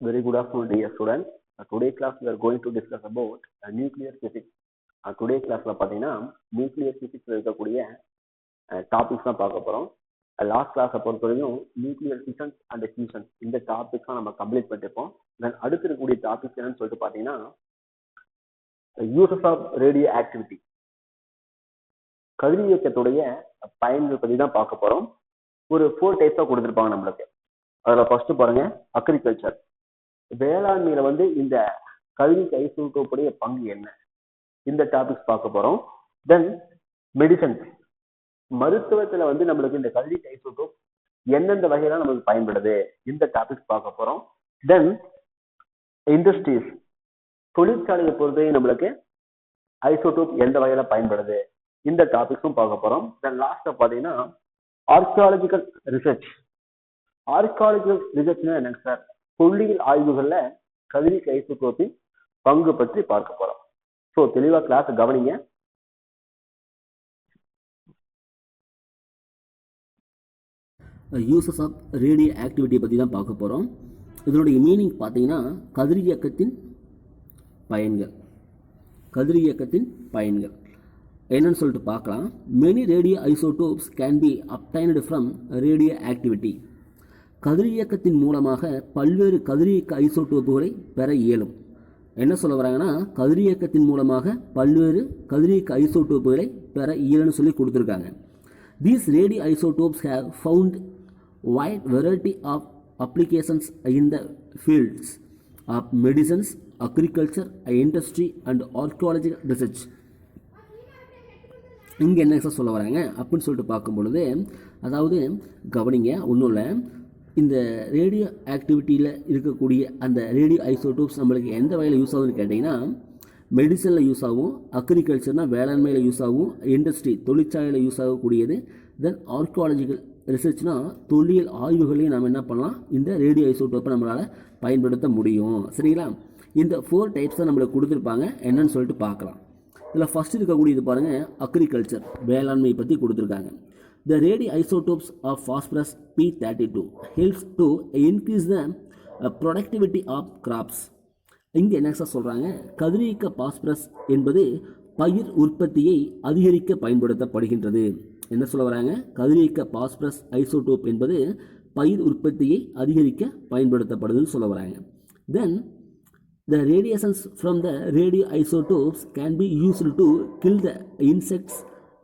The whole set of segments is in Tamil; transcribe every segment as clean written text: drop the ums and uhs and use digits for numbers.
Very good afternoon, dear students. Today class we are going to discuss about nuclear physics. Today classல பார்த்தீங்கன்னா நியூக்ளியர் பிசிக்ஸ்ல இருக்கக்கூடிய டாபிக்ஸ் தான் பார்க்க போறோம். லாஸ்ட் கிளாஸை பொறுத்தவரையும் நியூக்ளியர் ஃபிஷன்ஸ் அண்ட் ஃபியூஷன்ஸ் இந்த டாபிக்ஸ் தான் நம்ம கம்ப்ளீட் பண்ணிருப்போம். தென் அடுத்து இருக்கக்கூடிய டாபிக்ஸ் என்னன்னு சொல்லிட்டு பார்த்தீங்கன்னா யூசஸ் ஆஃப் ரேடியோ ஆக்டிவிட்டி, கதிரியக்கத்துடைய பயன்கள் பற்றி தான் பார்க்க போறோம். ஒரு 4 டைப்ஸாக கொடுத்துருப்பாங்க நம்மளுக்கு. அதில் ஃபர்ஸ்ட் பாருங்க அக்ரிகல்ச்சர், வேளாண்மையில இந்த கதிரியக்க ஐசோடோப்புடைய பங்கு என்ன, இந்த டாபிக்ஸ் பார்க்க போறோம். தென் மெடிசன், மருத்துவத்துல நம்மளுக்கு இந்த கதிரியக்க ஐசோடோப் எந்தெந்த வகையில நமக்கு பயன்படுது, இந்த டாபிக்ஸ் பார்க்க போறோம். தென் இண்டஸ்ட்ரீஸ், தொழிற்சாலையை பொறுத்தவரை நம்மளுக்கு ஐசோடோப் எந்த வகையில பயன்படுது, இந்த டாபிக்ஸும் பார்க்க போறோம். தென் லாஸ்டா பாத்தீங்கன்னா ஆர்கியாலஜிக்கல் ரிசர்ச். ஆர்கியாலஜிக்கல் ரிசர்ச்னா என்னங்க சார், தொல்லியல் ஆய்வுகள்ல கதிரியக்க ஐசோடோப்பின் பங்கு பற்றி பார்க்க போறோம். ஸோ தெளிவா கிளாஸ் கவனிங்க. யூசஸ் ஆஃப் ரேடியோ ஆக்டிவிட்டியை பற்றி தான் பார்க்க போகிறோம். இதனுடைய மீனிங் பார்த்தீங்கன்னா கதிரியக்கத்தின் பயன்கள். கதிரியக்கத்தின் பயன்கள் என்னன்னு சொல்லிட்டு பார்க்கலாம். Many radio isotopes can be obtained from radioactivity. கதிரியக்கத்தின் மூலமாக பல்வேறு கதிரியக்க ஐசோடோப்புகளை பெற இயலும். என்ன சொல்ல வராங்கன்னா, கதிரியக்கத்தின் மூலமாக பல்வேறு கதிரியக்க ஐசோடோப்புகளை பெற இயலும்னு சொல்லி கொடுத்துருக்காங்க. These radio isotopes have found wide variety of applications in the fields of medicines, agriculture, industry and archaeological research. இங்கே என்ன சொல்ல வராங்க அப்படின்னு சொல்லிட்டு பார்க்கும் பொழுது, அதாவது கவனிங்க, ஒன்றும் இல்லை, இந்த ரேடியோ ஆக்டிவிட்டியில் இருக்கக்கூடிய அந்த ரேடியோ ஐசோடோப்ஸ் நம்மளுக்கு எந்த வகையில் யூஸ் ஆகுதுன்னு கேட்டிங்கன்னா, மெடிசனில் யூஸ் ஆகும், அக்ரிகல்ச்சர்னால் வேளாண்மையில் யூஸ் ஆகும், இண்டஸ்ட்ரி தொழிற்சாலையில் யூஸ் ஆகக்கூடியது. தென் ஆர்கியாலஜிக்கல் ரிசர்ச்னால் தொல்லியல் ஆய்வுகளையும் நம்ம என்ன பண்ணலாம், இந்த ரேடியோ ஐசோடோப்பை நம்மளால் பயன்படுத்த முடியும். சரிங்களா? இந்த 4 டைப்ஸை நம்மளுக்கு கொடுத்துருப்பாங்க, என்னன்னு சொல்லிட்டு பார்க்கலாம். இதில் ஃபஸ்ட் இருக்கக்கூடியது பாருங்கள், அக்ரிகல்ச்சர், வேளாண்மையை பற்றி கொடுத்துருக்காங்க. The radioisotopes of phosphorus P32 helps to increase the productivity of crops. இங்கே என்ன சொல்கிறாங்க, கதிரியக்க பாஸ்பரஸ் என்பது பயிர் உற்பத்தியை அதிகரிக்க பயன்படுத்தப்படுகின்றது. என்ன சொல்ல வராங்க, கதிரியக்க பாஸ்பரஸ் ஐசோடோப் என்பது பயிர் உற்பத்தியை அதிகரிக்க பயன்படுத்தப்படுதுன்னு சொல்ல வராங்க. தென் the radiations from the radioisotopes can be used to kill the insects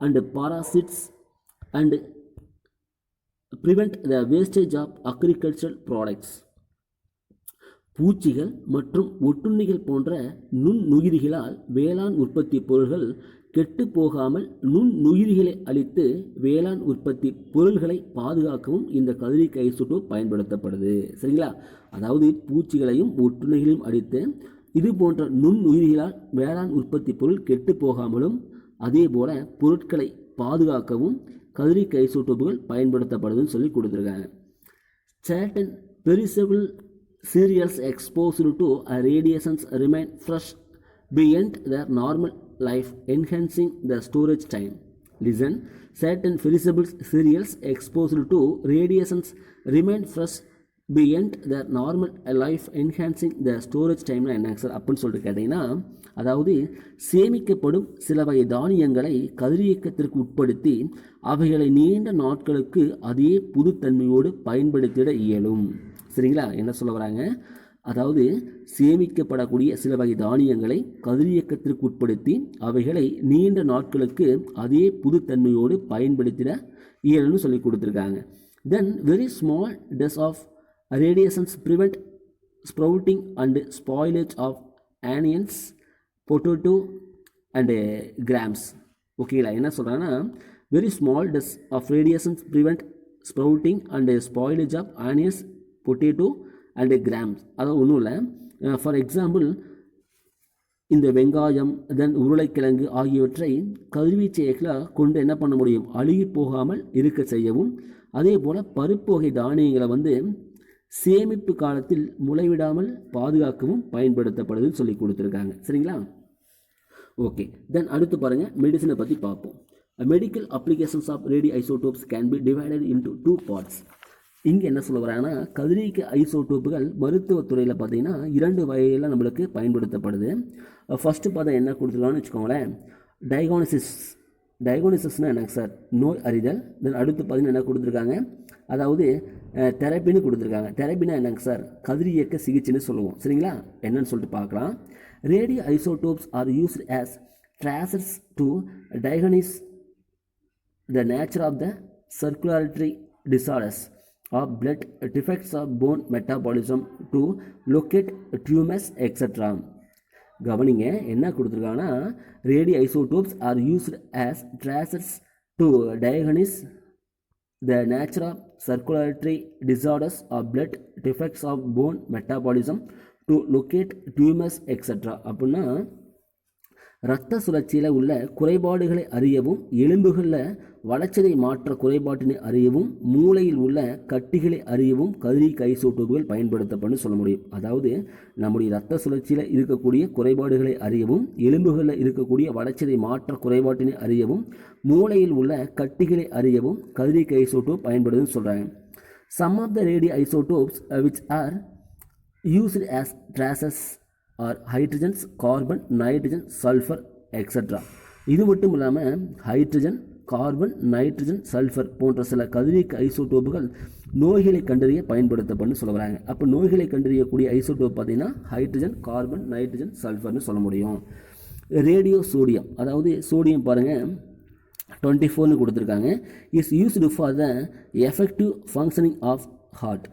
and parasites and prevent the wastage of agricultural products. பூச்சிகள் மற்றும் ஒட்டுண்ணிகள் போன்ற நுண்ணுயிரிகளால் வேளாண் உற்பத்தி பொருள்கள் கெட்டு போகாமல் நுண்ணுயிரிகளை அழித்து வேளாண் உற்பத்தி பொருள்களை பாதுகாக்கவும் இந்த கதிரியக்க ஐசோடோப் பயன்படுத்தப்படுது. சரிங்களா? அதாவது பூச்சிகளையும் ஒட்டுண்ணிகளையும் அழித்து இது போன்ற நுண்ணுயிரிகளால் வேளாண் உற்பத்தி பொருள் கெட்டு போகாமலும் அதே போல பொருட்களை பாதுகாக்கவும் கதிரியக்க ஐசோடோப்புகள் பயன்படுத்தப்படுதுன்னு சொல்லி கொடுத்துருக்காங்க. certain perishable cereals exposed to radiations remain fresh beyond their normal life, enhancing the storage time. Listen, certain perishable cereals exposed to radiations remain fresh beyond their normal life, enhancing the storage time. என்ன சார் அப்படின்னு சொல்லிட்டு கேட்டிங்கன்னா, அதாவது சேமிக்கப்படும் சில வகை தானியங்களை கதிரியக்கத்திற்கு உட்படுத்தி அவைகளை நீண்ட நாட்களுக்கு அதே புதுத்தன்மையோடு பயன்படுத்திட இயலும். சரிங்களா? என்ன சொல்ல வராங்க, அதாவது சேமிக்கப்படக்கூடிய சில வகை தானியங்களை கதிரியக்கத்திற்கு உட்படுத்தி அவைகளை நீண்ட நாட்களுக்கு அதே புதுத்தன்மையோடு பயன்படுத்திட இயலும்னு சொல்லி கொடுத்துருக்காங்க. Then very small dose of radiations prevent sprouting and spoilage of onions, potato and grams. ஓகேங்களா? என்ன சொல்கிறாங்கன்னா, very small dose of radiations prevent sprouting and spoilage of onions, potato and grams. அதாவது ஒன்றும் இல்லை, ஃபார் எக்ஸாம்பிள் இந்த வெங்காயம், தென் உருளைக்கிழங்கு ஆகியவற்றை கதிர்வீச்சைகளை கொண்டு என்ன பண்ண முடியும், அழுகி போகாமல் இருக்க செய்யவும், அதே போல் பருப்பு வகை தானியங்களை சேமிப்பு காலத்தில் முளைவிடாமல் பாதுகாக்கவும் பயன்படுத்தப்படுதுன்னு சொல்லி கொடுத்துருக்காங்க. சரிங்களா? ஓகே, தென் அடுத்து பாருங்கள், மெடிசனை பற்றி பார்ப்போம். Medical applications of radio isotopes can be divided into 2 parts. இங்கே என்ன சொல்ல வராங்கன்னா கதிரியக்க ஐசோடோப்புகள் மருத்துவத்துறையில் பார்த்தீங்கன்னா 2 வகையில் நம்மளுக்கு பயன்படுத்தப்படுது. ஃபஸ்ட்டு பார்த்தா என்ன கொடுத்துருக்கான்னு வச்சுக்கோங்களேன், டயக்னோசிஸ்னால் என்னங்க சார், நோய் அறிதல். தென் அடுத்து பார்த்தீங்கன்னா என்ன கொடுத்துருக்காங்க, அதாவது தெரப்பின்னு கொடுத்துருக்காங்க. தெரப்பினா என்னங்க சார், கதிரியக்க சிகிச்சைன்னு சொல்லுவோம். சரிங்களா, என்னன்னு சொல்லிட்டு பார்க்கலாம். Radio isotopes are used as tracers to diagnose the nature of the circulatory disorders of blood defects of bone metabolism to locate tumors etc. கவனிங்க என்ன கொடுத்துருக்காங்கன்னா, radio isotopes are used as tracers to diagnose the nature of circulatory disorders of blood defects of bone metabolism to locate tumors etc. அப்படின்னா இரத்த சுழற்சியில் உள்ள குறைபாடுகளை அறியவும், எலும்புகளில் வளர்ச்சிதை மாற்ற குறைபாட்டினை அறியவும், மூளையில் உள்ள கட்டிகளை அறியவும் கதிரியக்க ஐசோடோப்புகள் பயன்படுத்தப்படும் சொல்ல முடியும். அதாவது நம்முடைய இரத்த சுழற்சியில் இருக்கக்கூடிய குறைபாடுகளை அறியவும், எலும்புகளில் இருக்கக்கூடிய வளர்ச்சிதை மாற்ற குறைபாட்டினை அறியவும், மூளையில் உள்ள கட்டிகளை அறியவும் கதிரியக்க ஐசோடோப் பயன்படுதுன்னு சொல்கிறாங்க. Some of the radio isotopes which are used as traces are hydrogens, carbon, nitrogen, sulphur extra. இது மட்டும் இல்லாமல் ஹைட்ரஜன், கார்பன், நைட்ரஜன், சல்ஃபர் போன்ற சில கதிரியக்க ஐசோடோப்புகள் நோய்களை கண்டறிய பயன்படுத்தப்படும் சொல்ல வராங்க. அப்போ நோய்களை கண்டறியக்கூடிய ஐசோடோப் பார்த்தீங்கன்னா ஹைட்ரஜன், கார்பன், நைட்ரஜன், சல்ஃபர்னு சொல்ல முடியும். ரேடியோ சோடியம், அதாவது சோடியம் பாருங்கள் 24ன்னு கொடுத்துருக்காங்க. Is used for the effective functioning of heart.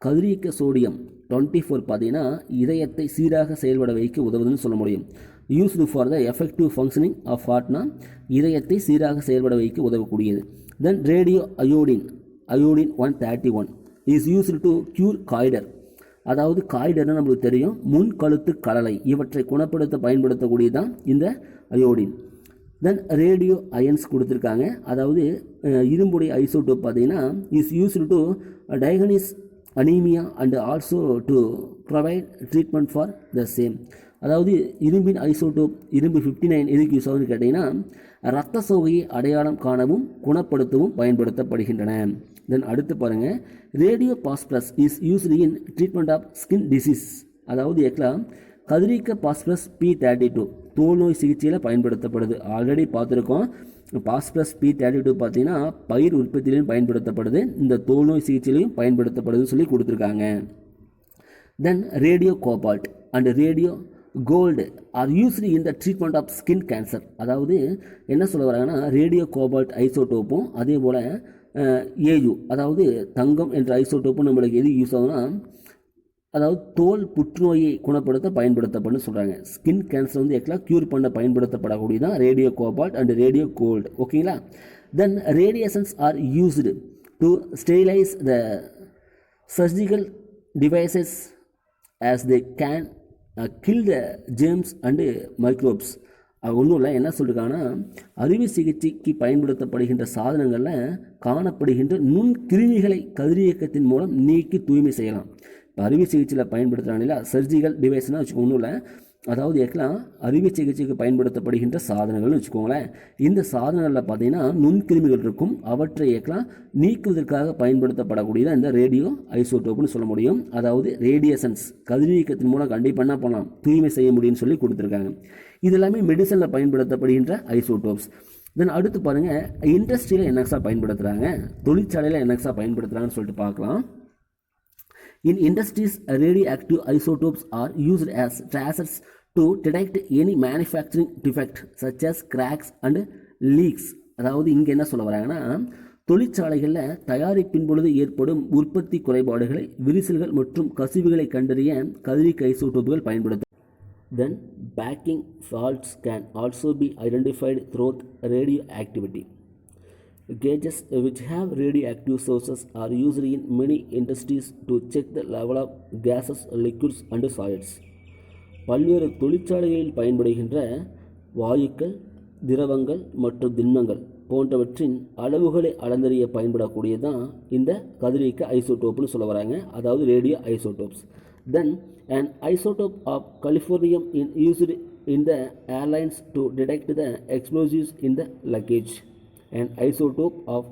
கதிரியக்க சோடியம் 24 பார்த்தீங்கன்னா இதயத்தை சீராக செயல்பட வைக்க உதவுதுன்னு சொல்ல முடியும். Used for the effective functioning of ஹார்ட்னா இதயத்தை சீராக செயல்பட வைக்க உதவக்கூடியது. Then radio iodine 131 is used to cure goiter. அதாவது காய்டர்னு நம்மளுக்கு தெரியும், முன் கழுத்து கடலை, இவற்றை குணப்படுத்த பயன்படுத்தக்கூடியதான் இந்த அயோடின். தென் ரேடியோ அயன்ஸ் கொடுத்துருக்காங்க. அதாவது இரும்புடைய ஐசோடோப் பார்த்தீங்கன்னா is used to diagnose anaemia and also to provide treatment for the same. அதாவது இரும்பின் ஐசோடோப் இரும்பு 59 எதுக்கு யூஸ் ஆகுதுன்னு கேட்டிங்கன்னா இரத்த சோகையை அடையாளம் காணவும் குணப்படுத்தவும் பயன்படுத்தப்படுகின்றன. தென் அடுத்து பாருங்கள், radio phosphorus is used in treatment of skin disease. அதாவது கதிரியக்க பாஸ்பரஸ் P32 தோல் நோய் சிகிச்சையில் பயன்படுத்தப்படுது. ஆல்ரெடி பார்த்துருக்கோம். பாஸ்பரஸ் P32 பார்த்தீங்கன்னா பயிர் உற்பத்தியிலையும் பயன்படுத்தப்படுது, இந்த தோல் நோய் சிகிச்சையிலையும் பயன்படுத்தப்படுதுன்னு சொல்லி கொடுத்துருக்காங்க. Then radio cobalt and radio gold are used in the treatment of skin cancer. அதாவது என்ன சொல்ல வராங்கன்னா ரேடியோ கோபால்ட் ஐசோடோப்பும் அதே போல் ஏயு அதாவது தங்கம் என்ற ஐசோடோப்பும் நம்மளுக்கு எது யூஸ் ஆகுதுன்னா அதாவது தோல் புற்றுநோயை குணப்படுத்த பயன்படுத்தப்படும் சொல்கிறாங்க. ஸ்கின் கேன்சர் வந்து எக்லாம் க்யூர் பண்ண பயன்படுத்தப்படக்கூடியதான் radio cobalt and radio gold. ஓகேங்களா. Then radiations are used to sterilize the surgical devices as they can kill the germs and microbes. ஒன்றும் இல்லை, என்ன சொல்லியிருக்காங்கன்னா அறுவை சிகிச்சைக்கு பயன்படுத்தப்படுகின்ற சாதனங்களில் காணப்படுகின்ற நுண்கிருமிகளை கதிரியக்கத்தின் மூலம் நீக்கி தூய்மை செய்யலாம். இப்போ அறுவை சிகிச்சையில் பயன்படுத்துகிறாங்களா சர்ஜிக்கல் டிவைஸ்னால் வச்சுக்கோங்க, ஒன்றும் இல்லை, அதாவது எக்கலாம் அறுவை சிகிச்சைக்கு பயன்படுத்தப்படுகின்ற சாதனங்கள்னு வச்சுக்கோங்களேன். இந்த சாதனங்களில் பார்த்தீங்கன்னா நுண்கிருமிகள் இருக்கும், அவற்றை எக்கலாம் நீக்குவதற்காக பயன்படுத்தப்படக்கூடியதான் இந்த ரேடியோ ஐசோடோப்னு சொல்ல முடியும். அதாவது ரேடியேஷன்ஸ் கதிரியக்கத்தின் மூலம் கண்டிப்பாக என்ன பண்ணலாம், தூய்மை செய்ய முடியும்னு சொல்லி கொடுத்துருக்காங்க. இது எல்லாமே மெடிசனில் பயன்படுத்தப்படுகின்ற ஐசோடோப்ஸ். தென் அடுத்து பாருங்கள், இண்டஸ்ட்ரியில் என்னெக்ஸாக பயன்படுத்துகிறாங்க, தொழிற்சாலையில் என்னெக்ஸாக பயன்படுத்துகிறாங்கன்னு சொல்லிட்டு பார்க்கலாம். In industries, radioactive isotopes are used as tracers to detect any manufacturing defect such as cracks and leaks. அதாவது இங்கே என்ன சொல்ல வராங்கன்னா தொழிற்சாலைகளில் தயாரிப்பின் பொழுது ஏற்படும் உற்பத்தி குறைபாடுகளை, விரிசல்கள் மற்றும் கசிவுகளை கண்டறிய கதிரியக்க ஐசோடோப்புகள் பயன்படுத்தும். Then backing faults can also be identified through radioactivity. Gauges which have radioactive sources are used in many industries to check the level of gases, liquids and solids. பல்வேறு தொழிற்சாலைகளில் பயன்படுகின்ற வாயுக்கள், திரவங்கள் மற்றும் திண்மங்கள் போன்றவற்றின் அளவுகளை அளந்தறிய பயன்படக்கூடியதான் இந்த கதிரியக்க ஐசோடோப்னு சொல்ல வராங்க, அதாவது radio isotopes. Then an isotope of californium is used in the airlines to detect the explosives in the luggage. An isotope of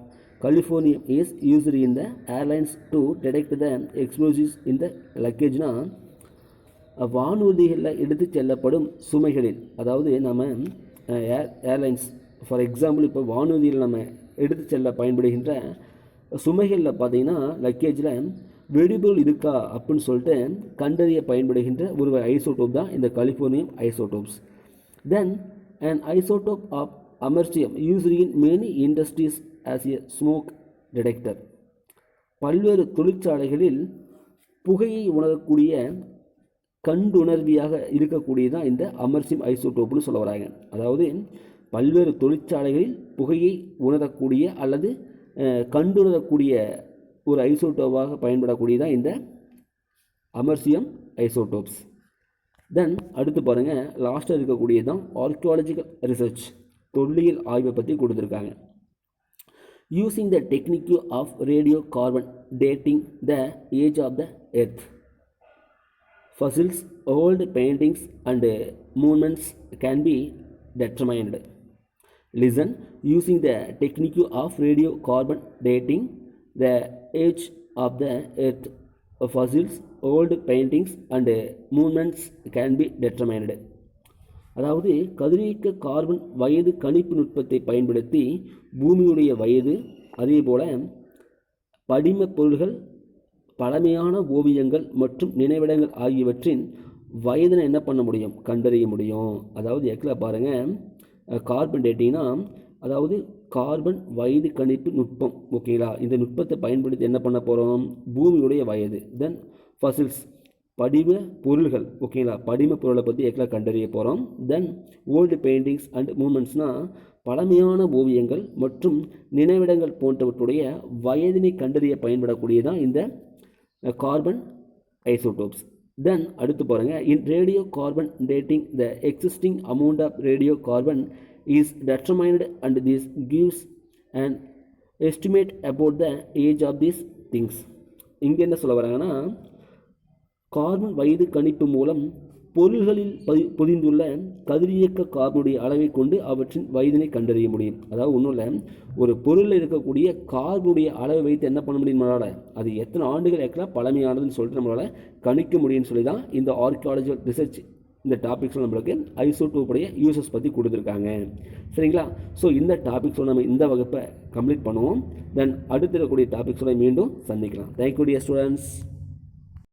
Californium is used in the airlines to detect the explosives in the luggage-னா வானூர்திகளில் எடுத்து செல்லப்படும் சுமைகளில், அதாவது நம்ம ஏர்லைன்ஸ் ஃபார் எக்ஸாம்பிள் இப்போ வானூர்தியில் நம்ம எடுத்து செல்ல பயன்படுகின்ற சுமைகளில் பார்த்தீங்கன்னா லக்கேஜில் வெடிபொருள் இருக்கா அப்படின்னு சொல்லிட்டு கண்டறிய பயன்படுகின்ற ஒரு ஐசோடோப் தான் இந்த californium isotopes. Then an isotope of americium used in many industries as a smoke detector. பல்வேறு தொழிற்சாலைகளில் புகையை உணரக்கூடிய கண்டுணர்வியாக இருக்கக்கூடியதான் இந்த அமர்சியம் ஐசோடோப்னு சொல்ல வராங்க. அதாவது பல்வேறு தொழிற்சாலைகளில் புகையை உணரக்கூடிய அல்லது கண்டுணரக்கூடிய ஒரு ஐசோடோப்பாக பயன்படக்கூடியதான் இந்த அமர்சியம் ஐசோடோப்ஸ். தென் அடுத்து பாருங்கள், லாஸ்ட்டாக இருக்கக்கூடியதான் ஆர்கியாலஜிக்கல் ரிசர்ச், தொல்லியல் ஆய்வை பற்றி கொடுத்துருக்காங்க. Using the technique of radio carbon dating the age of the earth, fossils, old paintings and movements can be determined. Listen, using the technique of radiocarbon dating the age of the earth, fossils, old paintings and movements can be determined. அதாவது கதிரியக்க கார்பன் வயது கணிப்பு நுட்பத்தை பயன்படுத்தி பூமியுடைய வயது, அதே போல படிம பொருள்கள், பழமையான ஓவியங்கள் மற்றும் நினைவிடங்கள் ஆகியவற்றின் வயதினை என்ன பண்ண முடியும், கண்டறிய முடியும். அதாவது எக்கில் பாருங்கள், கார்பன் டேட்டிங்னா அதாவது கார்பன் வயது கணிப்பு நுட்பம், ஓகேங்களா. இந்த நுட்பத்தை பயன்படுத்தி என்ன பண்ண போகிறோம், பூமியுடைய வயது. தென் ஃபசில்ஸ், படிம பொருள்கள், ஓகேங்களா, படிம பொருளை பற்றி எக்கில் கண்டறிய போகிறோம். தென் ஓல்டு பெயிண்டிங்ஸ் அண்ட் மூமெண்ட்ஸ்னால் பழமையான ஓவியங்கள் மற்றும் நினைவிடங்கள் போன்றவற்றுடைய வயதினை கண்டறிய பயன்படக்கூடியதான் இந்த கார்பன் ஐசோடோப்ஸ். தென் அடுத்து பாருங்கள், in radio carbon dating the existing amount of radio carbon is determined and this gives and estimate about the age of these things. இங்கே என்ன சொல்ல வராங்கன்னா, கார்பன் வயது கணிப்பு மூலம் பொருள்களில் பொதிந்துள்ள கதிரியக்க கார்பனுடைய அளவை கொண்டு அவற்றின் வயதினை கண்டறிய முடியும். அதாவது ஒன்றும் இல்லை, ஒரு பொருளில் இருக்கக்கூடிய கார்பனுடைய அளவை வைத்து என்ன பண்ண முடியும் நம்மளால், அது எத்தனை ஆண்டுகள் ஏற்கலாம் பழமையானதுன்னு சொல்லிட்டு நம்மளால் கணிக்க முடியும்னு சொல்லி தான் இந்த ஆர்கியாலஜிக்கல் ரிசர்ச் இந்த டாபிக்ஸில் நம்மளுக்கு ஐசோடோப்புடைய யூசஸ் பற்றி கொடுத்துருக்காங்க. சரிங்களா. ஸோ இந்த டாபிக்ஸோட நம்ம இந்த வகுப்பை கம்ப்ளீட் பண்ணுவோம். தென் அடுத்து இருக்கக்கூடிய டாபிக்ஸோட மீண்டும் சந்திக்கலாம். Thank you dear students.